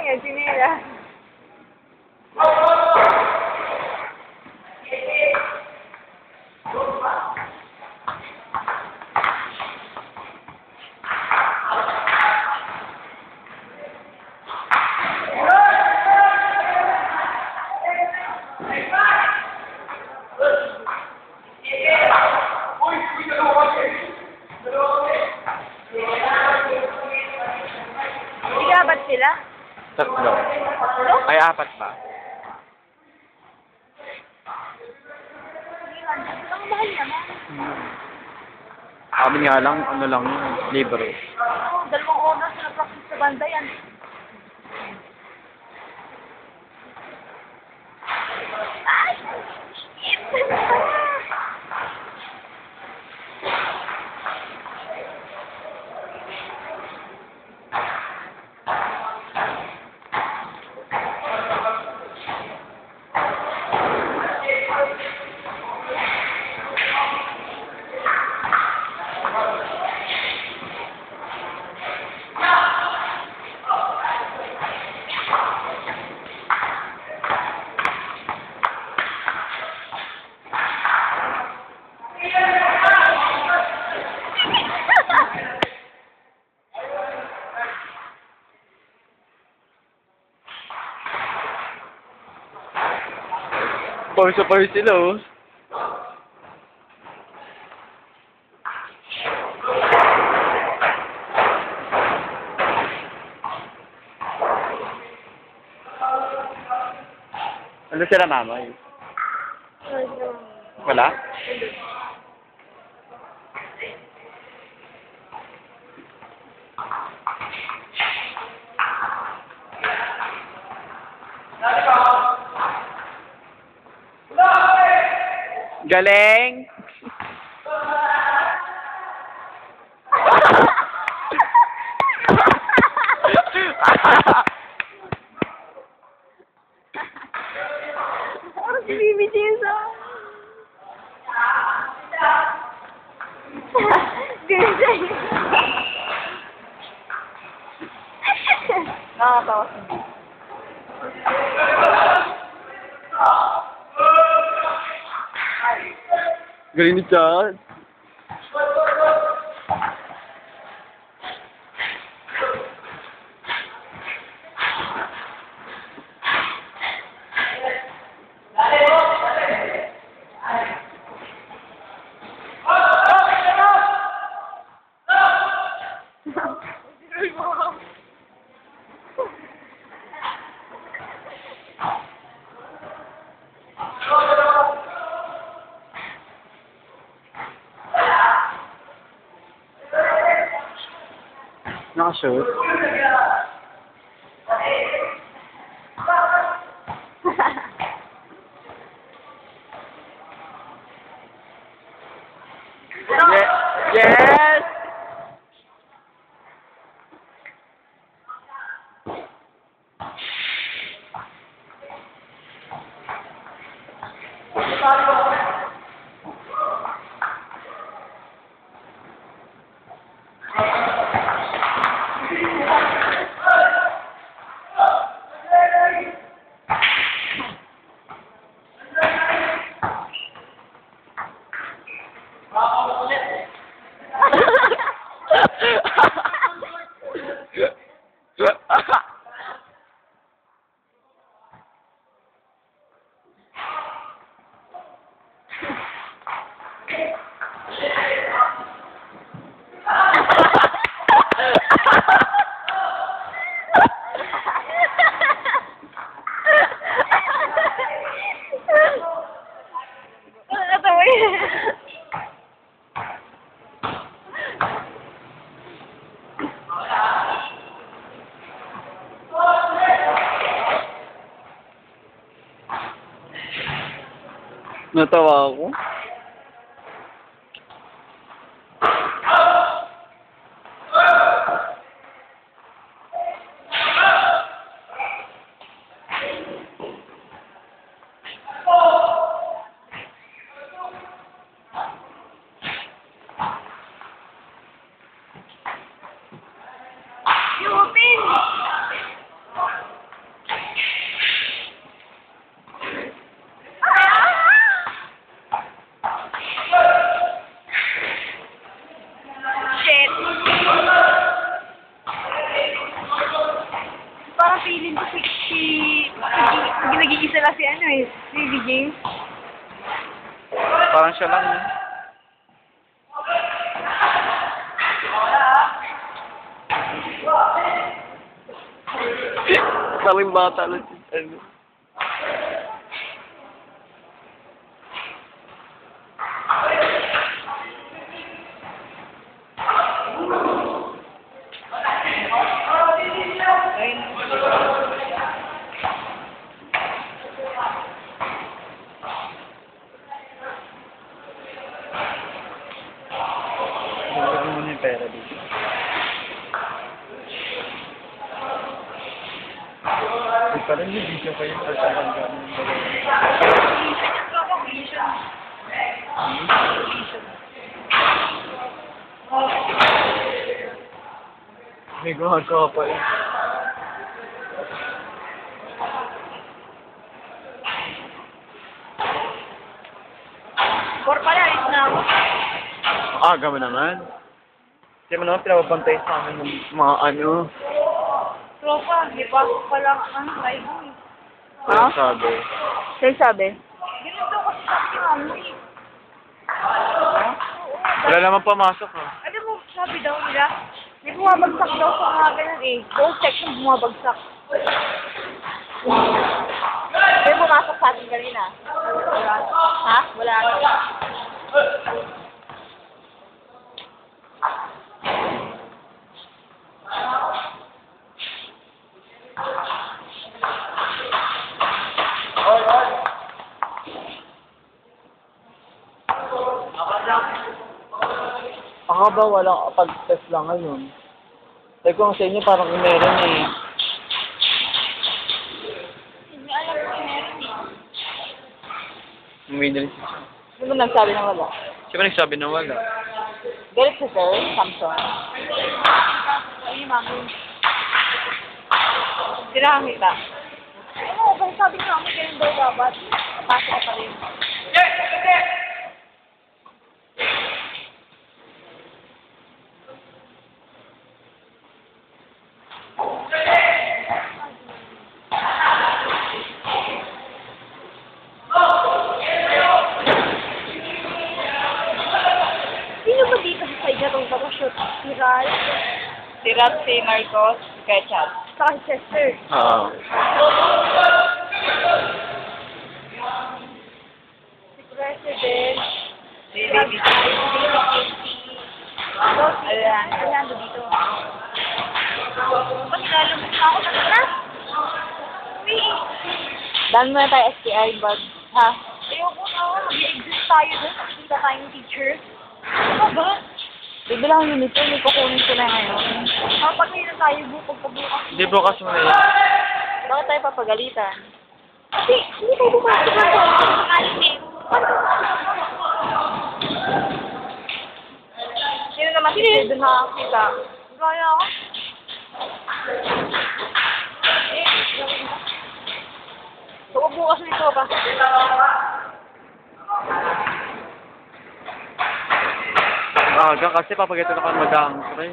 lang yan, sinila. Ba't sila? Tatlo. Tatlo? Ay, apat pa. Ang mahal naman. Amin nga lang, ano lang yun, libre. Oo, 2 oras na practice sa banda yan. Ay! Pawis sila, oh. Ano sila, mama? Wala? Galing! Parang si Bibi Jason. Ganyan. Nakakatawa. Galing ni Chad. Nakashoot. Yes! Natawa ako. Yupin! eh. Baby James. Parang siya lang. Eh. Kaming bata lang. Ano? Gawin mo na yung pera dito. Hindi pa rin yung video kayo sa sabang gano'n. May gumagawa pa eh. Por pala, alis na ako. Aga mo naman. Hindi mo naman pinapapantay sa amin ng mga ano. Tropa, di ba pa lang ang live mo eh. Ano sabi? Sa'yo sabi? Ganito kasi sabi ni Mami. Wala naman pumasok ha. Alam mo, sabi daw nila, may bumabagsak daw sa mga ganun eh. Gold section bumabagsak. May pumasok sa atin kanina. Wala. Ha? Wala. Ako ba walang pag-test lang ngayon? Sabi ko sa inyo parang meron eh. Hindi alam ko meron eh. May nalis. Sino nagsabi na wala? Siya ba nagsabi na wala? Galit si Sir Samson. Ay, Mami. Tirahan kita. Oo, kasi sabi ni Mami, ganun daw dapat. Pasok ka pa rin. Sino ba dito sa side na itong photoshoot? Si Ral? Si Ral, si Marcos, si Ketchup. Saka si Chester. Oo. Si President. Si Baby Ayan. Ayan, dito. Ba't lalabas na ako na tara? Uy! Dami mo na tayo STI bag. Ha? Ayoko na. Mag-exist tayo doon. Nakikita tayong teacher. Ano ba? Bibilang yung nito. May kukunin ko na ngayon. Kapag na tayo pagkabukas. Hindi bukas mo na yun. Bakit tayo papagalitan? Kasi hindi tayo bumasok na ito. Sakalit eh. Sino naman si Jay doon nakakita? Gaya ako. So, bukas nito ba? Aga kasi papagito na ka mag-aangkre.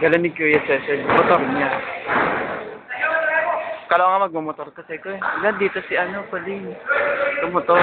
Galing ni Kuya Cesar, motor niya. Kala ko nga magmamotor kasi ko eh. Ilan dito si ano, Pauline. Yung motor.